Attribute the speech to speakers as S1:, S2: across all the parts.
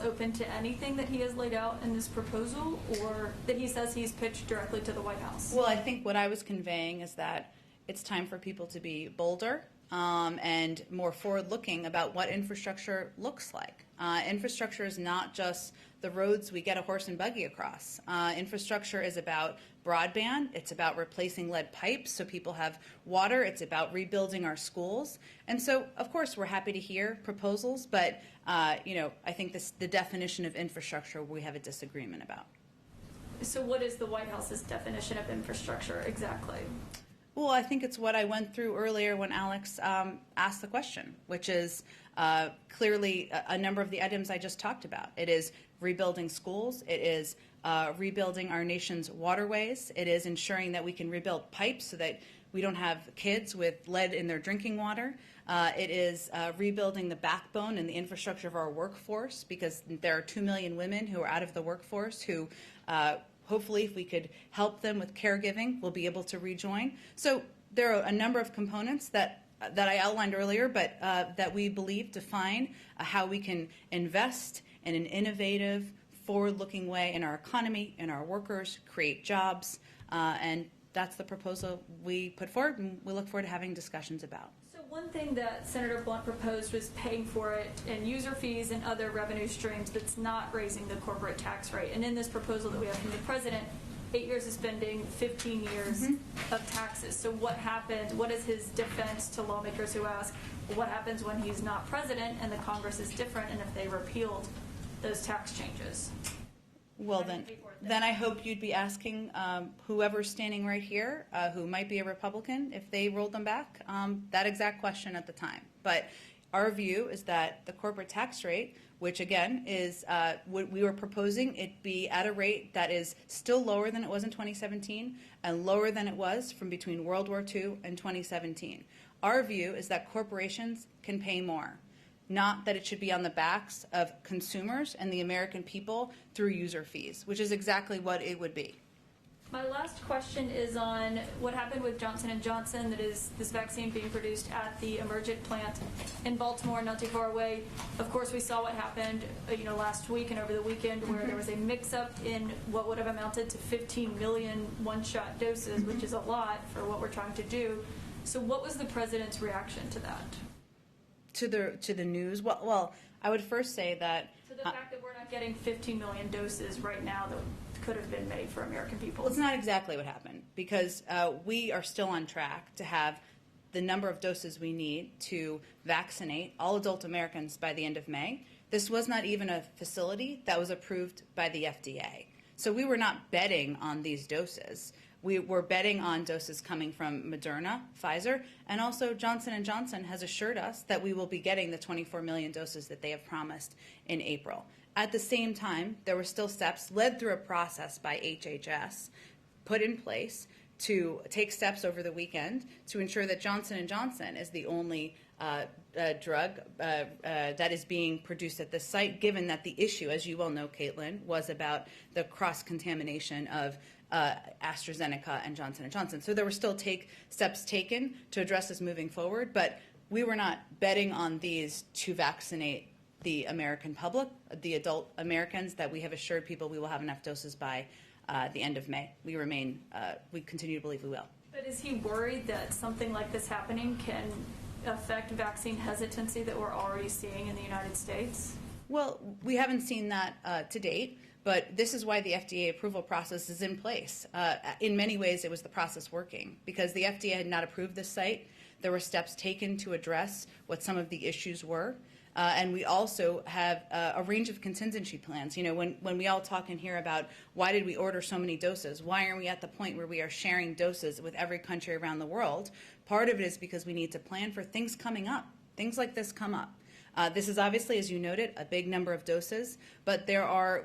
S1: open to anything that he has laid out in this proposal, or that he says he's pitched directly to the White House?
S2: Well, I think what I was conveying is that it's time for people to be bolder and more forward-looking about what infrastructure looks like. Infrastructure is not just the roads we get a horse and buggy across. Infrastructure is about broadband. It's about replacing lead pipes so people have water. It's about rebuilding our schools. And so, of course, we're happy to hear proposals, but I think the definition of infrastructure we have a disagreement about.
S1: So what is the White House's definition of infrastructure exactly?
S2: Well, I think it's what I went through earlier when Alex asked the question, which is clearly a number of the items I just talked about. It is rebuilding schools. It is rebuilding our nation's waterways. It is ensuring that we can rebuild pipes so that we don't have kids with lead in their drinking water. It is rebuilding the backbone and the infrastructure of our workforce, because there are 2 million women who are out of the workforce who hopefully, if we could help them with caregiving, we'll be able to rejoin. So there are a number of components that I outlined earlier, but that we believe define how we can invest in an innovative, forward-looking way in our economy, in our workers, create jobs, and that's the proposal we put forward, and we look forward to having discussions about.
S1: One thing that Senator Blunt proposed was paying for it in user fees and other revenue streams that's not raising the corporate tax rate. And in this proposal that we have from the president, 8 years of spending, 15 years of taxes. So what happens, what is his defense to lawmakers who ask, well, what happens when he's not president and the Congress is different, and if they repealed those tax changes?
S2: Well, then I hope you'd be asking whoever's standing right here, who might be a Republican, if they rolled them back, that exact question at the time. But our view is that the corporate tax rate, which again is what we were proposing, it be at a rate that is still lower than it was in 2017 and lower than it was from between World War II and 2017. Our view is that corporations can pay more, not that it should be on the backs of consumers and the American people through user fees, which is exactly what it would be.
S1: My last question is on what happened with Johnson & Johnson, that is this vaccine being produced at the Emergent plant in Baltimore, not too far away. Of course, we saw what happened last week and over the weekend, where there was a mix-up in what would have amounted to 15 million one-shot doses, which is a lot for what we're trying to do. So what was the president's reaction to that?
S2: To the news? Well, I would first say that
S1: to the fact that we're not getting 15 million doses right now that could have been made for American people.
S2: Well, it's not exactly what happened, because we are still on track to have the number of doses we need to vaccinate all adult Americans by the end of May. This was not even a facility that was approved by the FDA. So we were not betting on these doses. We were betting on doses coming from Moderna, Pfizer, and also Johnson & Johnson has assured us that we will be getting the 24 million doses that they have promised in April. At the same time, there were still steps led through a process by HHS put in place to take steps over the weekend to ensure that Johnson & Johnson is the only drug that is being produced at this site, given that the issue, as you well know, Caitlin, was about the cross-contamination of AstraZeneca and Johnson & Johnson. So there were still steps taken to address this moving forward, but we were not betting on these to vaccinate the American public, the adult Americans, that we have assured people we will have enough doses by the end of May. We continue to believe we will.
S1: But is he worried that something like this happening can affect vaccine hesitancy that we're already seeing in the United States?
S2: Well, we haven't seen that to date, but this is why the FDA approval process is in place. In many ways, it was the process working, because the FDA had not approved this site. There were steps taken to address what some of the issues were. And we also have a range of contingency plans. When we all talk in here about why did we order so many doses, why aren't we at the point where we are sharing doses with every country around the world? Part of it is because we need to plan for things coming up. Things like this come up. This is obviously, as you noted, a big number of doses, but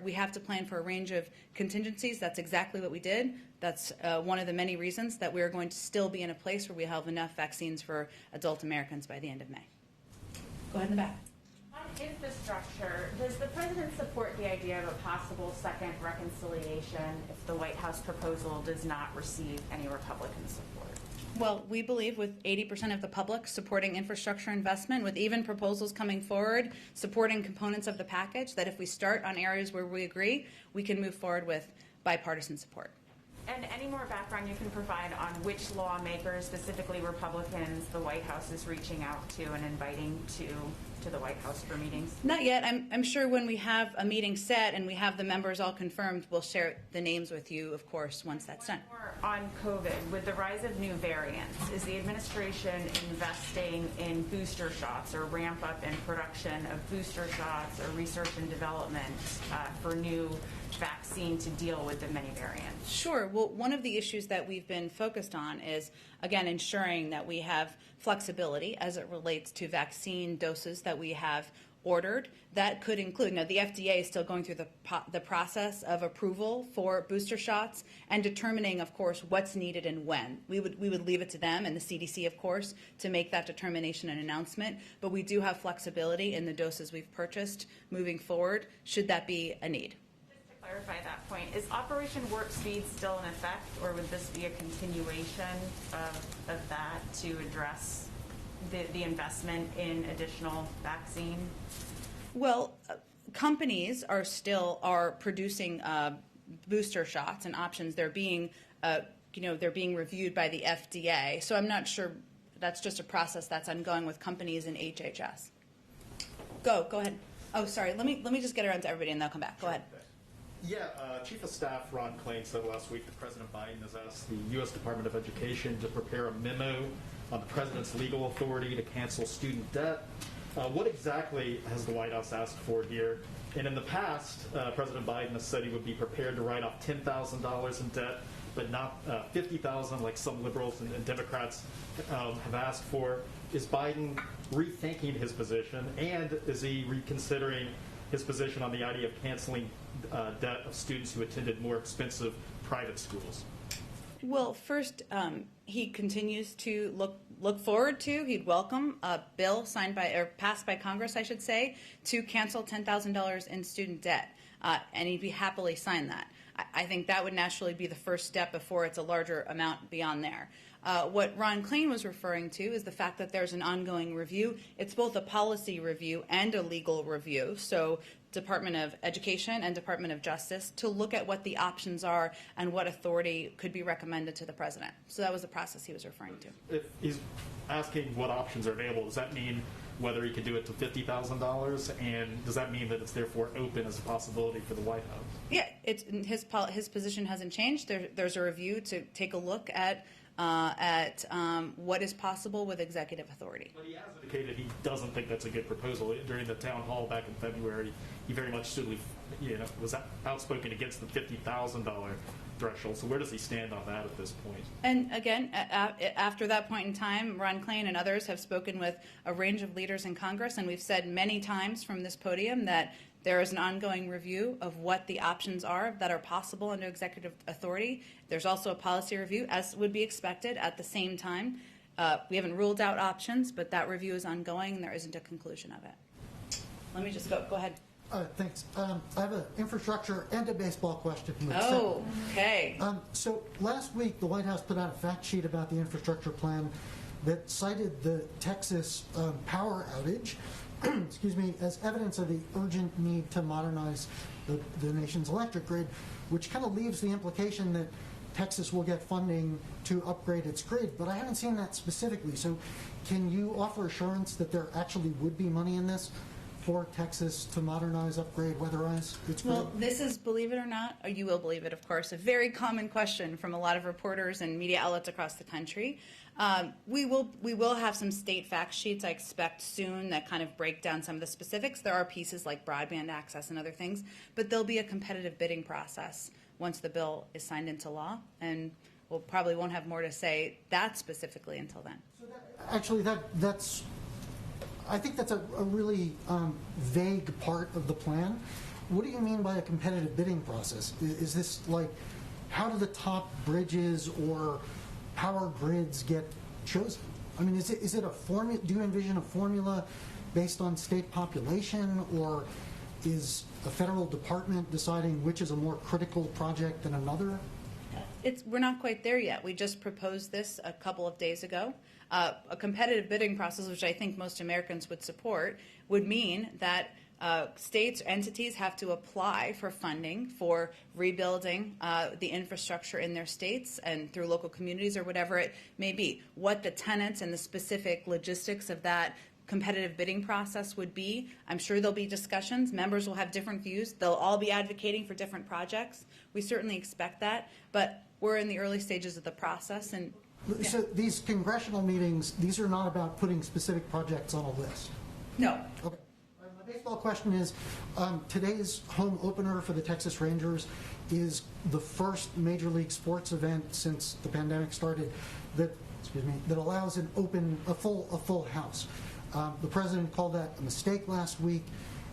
S2: we have to plan for a range of contingencies. That's exactly what we did. That's one of the many reasons that we are going to still be in a place where we have enough vaccines for adult Americans by the end of May. Go ahead in the back.
S3: Infrastructure, does the president support the idea of a possible second reconciliation if the White House proposal does not receive any Republican support?
S2: Well, we believe with 80% of the public supporting infrastructure investment, with even proposals coming forward supporting components of the package, that if we start on areas where we agree, we can move forward with bipartisan support.
S3: And any more background you can provide on which lawmakers, specifically Republicans, the White House is reaching out to and inviting to the White House for meetings?
S2: Not yet. I'm sure when we have a meeting set and we have the members all confirmed, we'll share the names with you, of course, once that's done.
S3: More on COVID, with the rise of new variants, is the administration investing in booster shots or ramp up in production of booster shots or research and development for new vaccine to deal with the many variants?
S2: Sure. Well, one of the issues that we've been focused on is, again, ensuring that we have flexibility as it relates to vaccine doses that we have ordered. That could include, now the FDA is still going through the process of approval for booster shots and determining, of course, what's needed and when. We would leave it to them and the CDC, of course, to make that determination and announcement. But we do have flexibility in the doses we've purchased moving forward, should that be a need.
S3: Clarify that point. Is Operation Warp Speed still in effect, or would this be a continuation of that to address the investment in additional vaccine?
S2: Well, companies are producing booster shots and options. They're being they're being reviewed by the FDA. So I'm not sure. That's just a process that's ongoing with companies and HHS. Go ahead. Oh, sorry. Let me just get around to everybody and they'll come back. Go ahead.
S4: Yeah, Chief of Staff Ron Klain said last week that President Biden has asked the U.S. Department of Education to prepare a memo on the president's legal authority to cancel student debt. What exactly has the White House asked for here? And in the past, President Biden has said he would be prepared to write off $10,000 in debt, but not $50,000 like some liberals and Democrats have asked for. Is Biden rethinking his position, and is he reconsidering his position on the idea of canceling debt of students who attended more expensive private schools?
S2: Well, first, he continues to look forward to, he'd welcome a bill passed by Congress, I should say, to cancel $10,000 in student debt, and he'd be happily sign that. I think that would naturally be the first step before it's a larger amount beyond there. What Ron Klain was referring to is the fact that there's an ongoing review. It's both a policy review and a legal review. So Department of Education and Department of Justice to look at what the options are and what authority could be recommended to the president. So that was the process he was referring to.
S4: If he's asking what options are available, does that mean whether he could do it to $50,000? And does that mean that it's therefore open as a possibility for the White House?
S2: Yeah, his position hasn't changed. There's a review to take a look at what is possible with executive authority.
S4: But he has indicated he doesn't think that's a good proposal. During the town hall back in February, he very much was outspoken against the $50,000 threshold. So where does he stand on that at this point?
S2: And again, after that point in time, Ron Klain and others have spoken with a range of leaders in Congress, and we've said many times from this podium that there is an ongoing review of what the options are that are possible under executive authority. There's also a policy review, as would be expected at the same time. We haven't ruled out options, but that review is ongoing and there isn't a conclusion of it. Let me just go ahead.
S5: Thanks. I have an infrastructure and a baseball question.
S2: Oh, okay.
S5: So last week, the White House put out a fact sheet about the infrastructure plan that cited the Texas power outage excuse me, as evidence of the urgent need to modernize the nation's electric grid, which kind of leaves the implication that Texas will get funding to upgrade its grid, but I haven't seen that specifically. So can you offer assurance that there actually would be money in this for Texas to modernize, upgrade, weatherize its grid?
S2: Well, this is, believe it or not, or you will believe it, of course, a very common question from a lot of reporters and media outlets across the country. We will have some state fact sheets, I expect, soon that kind of break down some of the specifics. There are pieces like broadband access and other things, but there'll be a competitive bidding process once the bill is signed into law, and we'll probably won't have more to say that specifically until then.
S5: So that's I think that's a really vague part of the plan. What do you mean by a competitive bidding process? Is this like, how do the top bridges or power grids get chosen? I mean, is it a formula? Do you envision a formula based on state population, or is a federal department deciding which is a more critical project than another?
S2: We're not quite there yet. We just proposed this a couple of days ago. A competitive bidding process, which I think most Americans would support, would mean that states, entities have to apply for funding for rebuilding the infrastructure in their states and through local communities or whatever it may be. What the tenets and the specific logistics of that competitive bidding process would be, I'm sure there'll be discussions. Members will have different views. They'll all be advocating for different projects. We certainly expect that, but we're in the early stages of the process. And
S5: So these congressional meetings, these are not about putting specific projects on a list?
S2: no.
S5: Okay. My baseball question is, today's home opener for the Texas Rangers is the first major league sports event since the pandemic started that allows a full house. The president called that a mistake last week.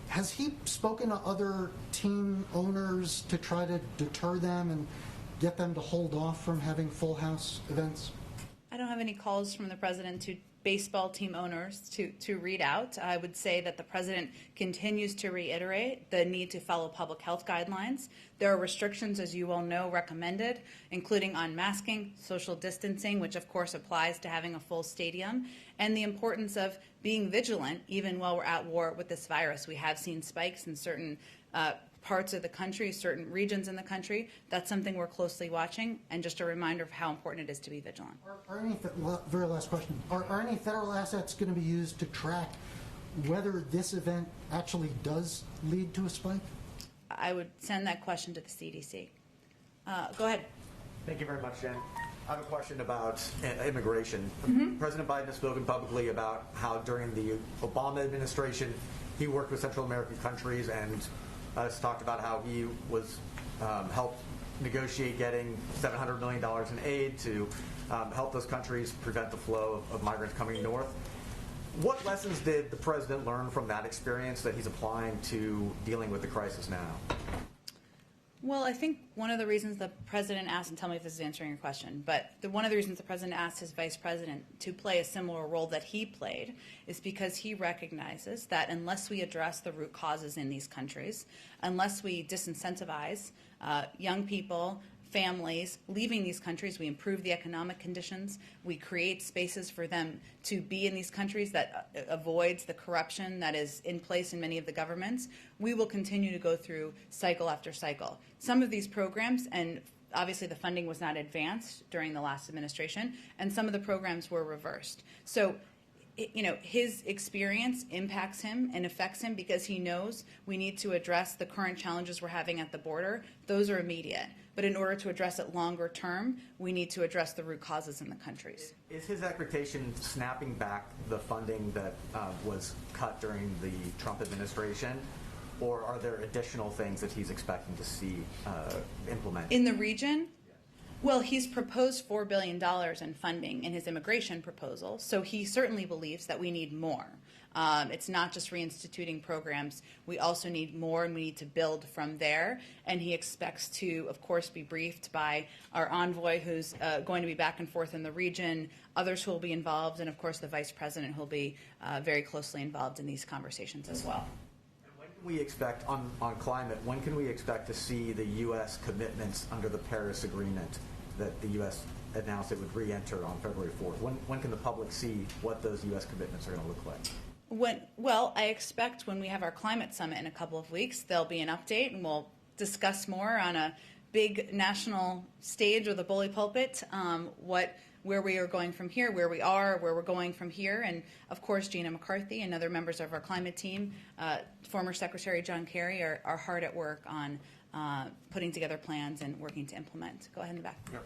S5: Has he spoken to other team owners to try to deter them and get them to hold off from having full house events?
S2: I don't have any calls from the president to baseball team owners to read out. I would say that the president continues to reiterate the need to follow public health guidelines. There are restrictions, as you all know, recommended, including on masking, social distancing, which of course applies to having a full stadium, and the importance of being vigilant even while we're at war with this virus. We have seen spikes in certain parts of the country, certain regions in the country. That's something we're closely watching, and just a reminder of how important it is to be vigilant.
S5: Very last question. Are any federal assets going to be used to track whether this event actually does lead to a spike?
S2: I would send that question to the CDC. Go ahead.
S6: Thank you very much, Jen. I have a question about immigration. President Biden has spoken publicly about how during the Obama administration he worked with Central American countries and has talked about how he was helped negotiate getting $700 million in aid to help those countries prevent the flow of migrants coming north. What lessons did the president learn from that experience that he's applying to dealing with the crisis now?
S2: Well, I think one of the reasons the president asked, and tell me if this is answering your question, but one of the reasons the president asked his vice president to play a similar role that he played is because he recognizes that unless we address the root causes in these countries, unless we disincentivize young people, families leaving these countries, we improve the economic conditions, we create spaces for them to be in these countries that avoids the corruption that is in place in many of the governments, we will continue to go through cycle after cycle. Some of these programs, and obviously the funding was not advanced during the last administration, and some of the programs were reversed. So his experience impacts him and affects him because he knows we need to address the current challenges we're having at the border. Those are immediate. But in order to address it longer term, we need to address the root causes in the countries.
S6: Is his expectation snapping back the funding that was cut during the Trump administration? Or are there additional things that he's expecting to see implemented?
S2: In the region? Well, he's proposed $4 billion in funding in his immigration proposal, so he certainly believes that we need more. It's not just reinstituting programs. We also need more, and we need to build from there. And he expects to, of course, be briefed by our envoy, who's going to be back and forth in the region, others who will be involved, and, of course, the vice president who will be very closely involved in these conversations as well.
S6: When can we expect, on climate, when can we expect to see the U.S. commitments under the Paris Agreement that the U.S. announced it would re-enter on February 4th? When can the public see what those U.S. commitments are going to look like?
S2: Well, I expect when we have our climate summit in a couple of weeks, there'll be an update, and we'll discuss more on a big national stage with a bully pulpit where we are going from here, where we are, where we're going from here. And, of course, Gina McCarthy and other members of our climate team, former Secretary John Kerry, are hard at work on putting together plans and working to implement. Go ahead in the back.
S7: Yeah.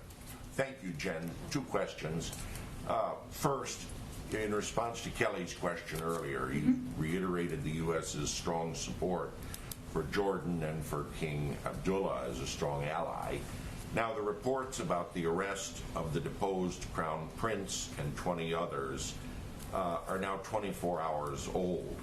S7: Thank you, Jen. Two questions. First, in response to Kelly's question earlier, he reiterated the U.S.'s strong support for Jordan and for King Abdullah as a strong ally. Now, the reports about the arrest of the deposed Crown Prince and 20 others are now 24 hours old.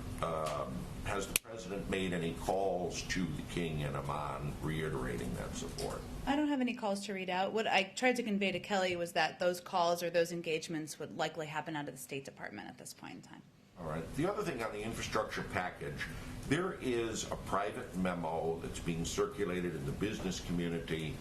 S7: Has the president made any calls to the king and Amman reiterating that support?
S2: I don't have any calls to read out. What I tried to convey to Kelly was that those calls or those engagements would likely happen out of the State Department at this point in time.
S7: All right. The other thing on the infrastructure package, there is a private memo that's being circulated in the business community,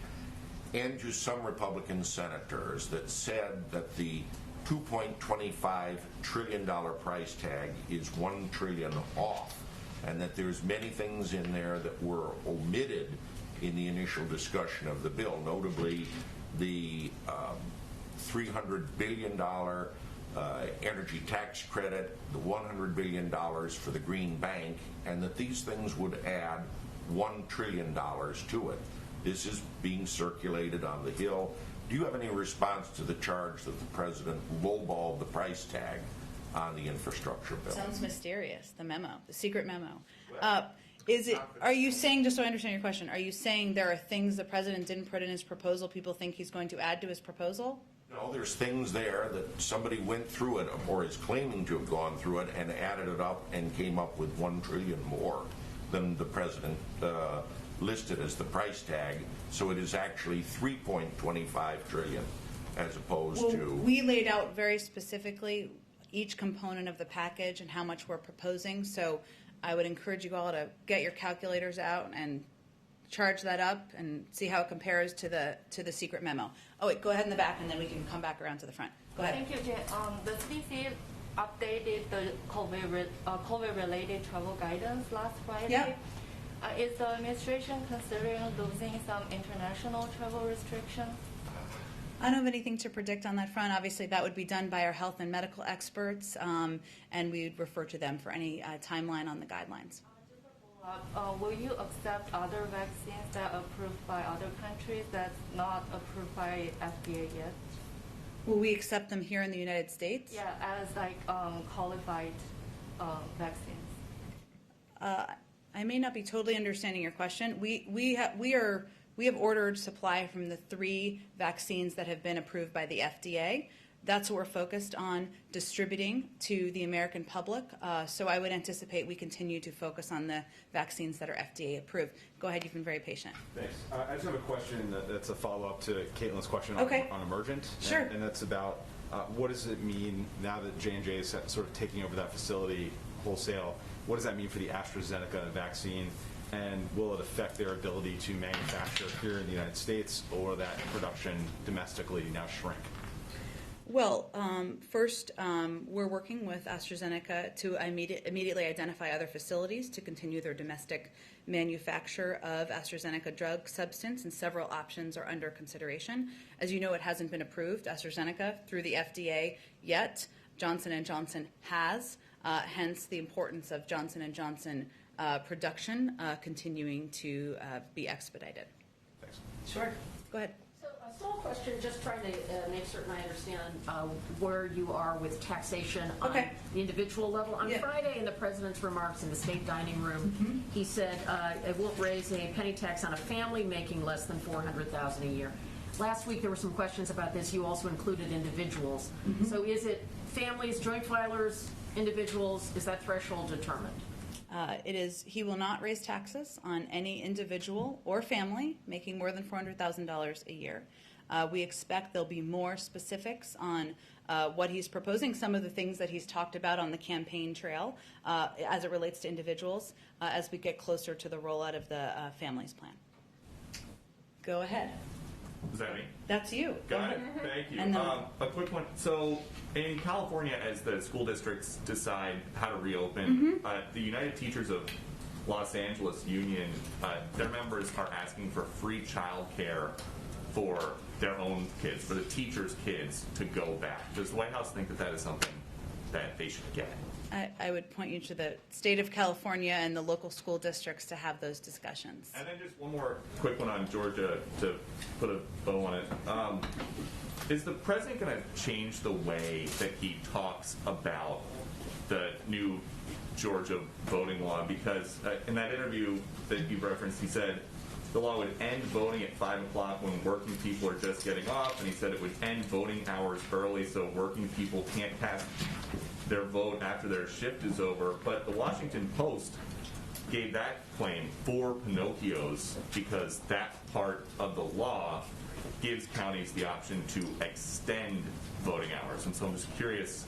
S7: and to some Republican senators that said that the $2.25 trillion price tag is $1 trillion off, and that there's many things in there that were omitted in the initial discussion of the bill, notably the $300 billion energy tax credit, the $100 billion for the Green Bank, and that these things would add $1 trillion to it. This is being circulated on the Hill. Do you have any response to the charge that the president lowballed the price tag on the infrastructure bill?
S2: Sounds mysterious, the memo, the secret memo. Are you saying, just so I understand your question, are you saying there are things the president didn't put in his proposal people think he's going to add to his proposal?
S7: No, there's things there that somebody went through it or is claiming to have gone through it and added it up and came up with $1 trillion more than the president listed as the price tag. So it is actually $3.25 trillion as opposed to...
S2: We laid out very specifically each component of the package and how much we're proposing. So I would encourage you all to get your calculators out and charge that up and see how it compares to the secret memo. Oh, wait, go ahead in the back, and then we can come back around to the front. Go ahead.
S8: Thank you, Jen. The CDC updated the COVID-related travel guidance last Friday.
S2: Yep.
S8: Is the administration considering losing some international travel restrictions?
S2: I don't have anything to predict on that front. Obviously, that would be done by our health and medical experts, and we would refer to them for any timeline on the guidelines.
S8: Will you accept other vaccines that are approved by other countries that's not approved by FDA yet?
S2: Will we accept them here in the United States?
S8: Yeah, as like qualified vaccines.
S2: I may not be totally understanding your question. We have ordered supply from the 3 vaccines that have been approved by the FDA. That's what we're focused on distributing to the American public. So I would anticipate we continue to focus on the vaccines that are FDA approved. Go ahead, you've been very patient.
S9: Thanks. I just have a question that's a follow-up to Caitlin's question
S2: Okay.
S9: on Emergent.
S2: Sure.
S9: And that's about what does it mean now that J&J is sort of taking over that facility wholesale? What does that mean for the AstraZeneca vaccine? And will it affect their ability to manufacture here in the United States, or that production domestically now shrink?
S2: Well, first, we're working with AstraZeneca to immediately identify other facilities to continue their domestic manufacture of AstraZeneca drug substance, and several options are under consideration. As you know, it hasn't been approved, AstraZeneca, through the FDA yet. Johnson & Johnson has, hence the importance of Johnson & Johnson production continuing to be expedited.
S9: Thanks.
S2: Sure. Go ahead.
S10: So a small question, just trying to make certain I understand where you are with taxation on the individual level. On Friday, in the president's remarks in the state dining room, he said it won't raise a penny tax on a family making less than $400,000 a year. Last week, there were some questions about this. You also included individuals. So is it families, joint filers, individuals? Is that threshold determined?
S2: It is. He will not raise taxes on any individual or family making more than $400,000 a year. We expect there'll be more specifics on what he's proposing, some of the things that he's talked about on the campaign trail as it relates to individuals as we get closer to the rollout of the families plan. Go ahead.
S11: Is that me?
S2: That's you.
S11: Got it. Thank you.
S2: And then,
S11: a quick one. So, in California, as the school districts decide how to reopen, the United Teachers of Los Angeles Union, their members are asking for free child care for their own kids, for the teachers' kids to go back. Does the White House think that that is something that they should get?
S2: I would point you to the state of California and the local school districts to have those discussions.
S11: And then just one more quick one on Georgia to put a bow on it. Is the president going to change the way that he talks about the new Georgia voting law? Because in that interview that you referenced, he said the law would end voting at 5 o'clock when working people are just getting off, and he said it would end voting hours early so working people can't cast their vote after their shift is over. But the Washington Post gave that claim 4 Pinocchios because that part of the law gives counties the option to extend voting hours. And so I'm just curious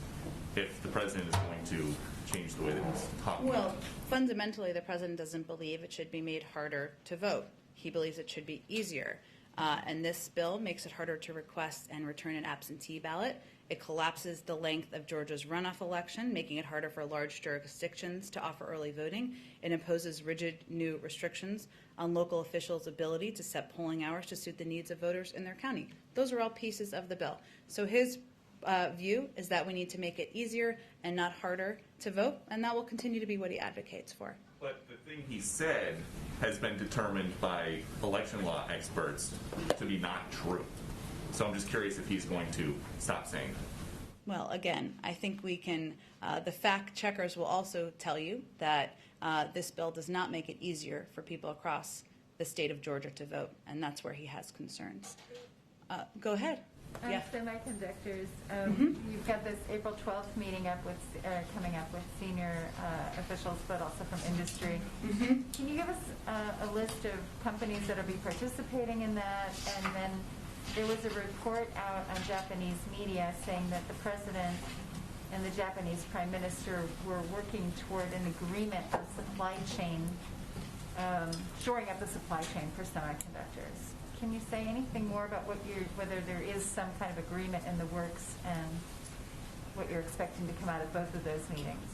S11: if the president is going to change the way that he's talking.
S2: Well, fundamentally, the president doesn't believe it should be made harder to vote. He believes it should be easier. And this bill makes it harder to request and return an absentee ballot. It collapses the length of Georgia's runoff election, making it harder for large jurisdictions to offer early voting. It imposes rigid new restrictions on local officials' ability to set polling hours to suit the needs of voters in their county. Those are all pieces of the bill. So his view is that we need to make it easier and not harder to vote, and that will continue to be what he advocates for.
S11: But the thing he said has been determined by election law experts to be not true. So I'm just curious if he's going to stop saying that.
S2: Well, again, I think we can, the fact checkers will also tell you that this bill does not make it easier for people across the state of Georgia to vote, and that's where he has concerns. Go ahead. Yeah.
S12: Semiconductors, you've got this April 12th meeting coming up with senior officials, but also from industry. Can you give us a list of companies that will be participating in that? And then there was a report out on Japanese media saying that the president and the Japanese prime minister were working toward an agreement on supply chain, shoring up the supply chain for semiconductors. Can you say anything more about whether there is some kind of agreement in the works and what you're expecting to come out of both of those meetings?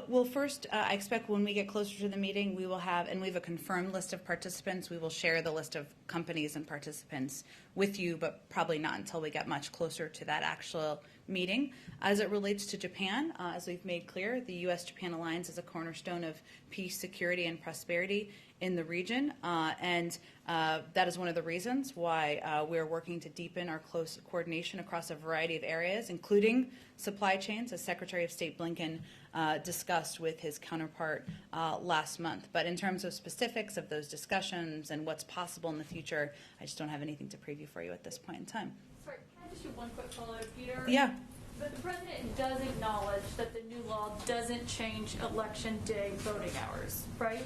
S2: Well, first, I expect when we get closer to the meeting, we will have, and we have a confirmed list of participants. We will share the list of companies and participants with you, but probably not until we get much closer to that actual meeting. As it relates to Japan, as we've made clear, the U.S.-Japan alliance is a cornerstone of peace, security, and prosperity in the region, and that is one of the reasons why we're working to deepen our close coordination across a variety of areas, including supply chains, as Secretary of State Blinken discussed with his counterpart last month. But in terms of specifics of those discussions and what's possible in the future, I just don't have anything to preview for you at this point in time.
S1: Sorry, can I just do one quick follow-up, Peter?
S2: Yeah.
S1: But the president does acknowledge that the new law doesn't change election day voting hours, right?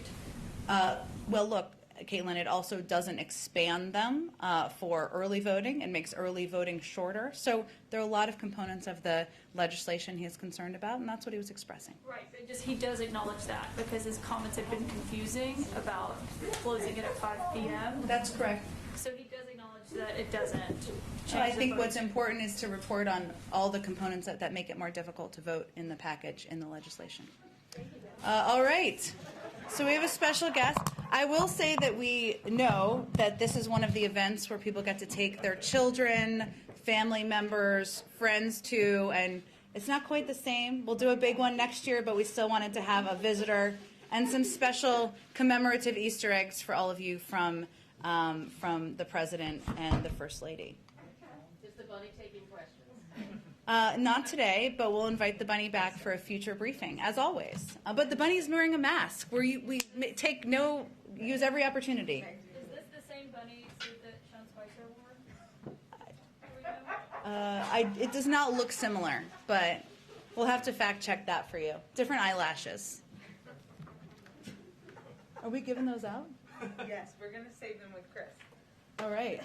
S2: Well, look, Caitlin, it also doesn't expand them for early voting and makes early voting shorter. So there are a lot of components of the legislation he is concerned about, and that's what he was expressing.
S1: Right, but he does acknowledge that because his comments have been confusing about closing it at 5 p.m.
S2: That's correct.
S1: So he does acknowledge that it doesn't change
S2: I think
S1: the
S2: what's
S1: voting.
S2: important is to report on all the components that make it more difficult to vote in the package in the legislation. All right. So we have a special guest. I will say that we know that this is one of the events where people get to take their children, family members, friends too, and it's not quite the same. We'll do a big one next year, but we still wanted to have a visitor and some special commemorative Easter eggs for all of you from the President and the First Lady.
S10: Is the bunny taking questions?
S2: Not today, but we'll invite the bunny back for a future briefing, as always. But the bunny's wearing a mask. We use every opportunity.
S1: Is this the same bunny suit that Sean Spicer wore?
S2: It does not look similar, but we'll have to fact check that for you. Different eyelashes. Are we giving those out?
S13: Yes, we're going to save them with Chris.
S2: All right.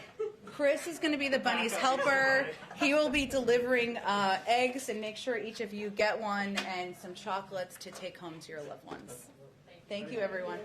S2: Chris is going to be the bunny's helper. He will be delivering eggs, and make sure each of you get one and some chocolates to take home to your loved ones. Thank you, everyone.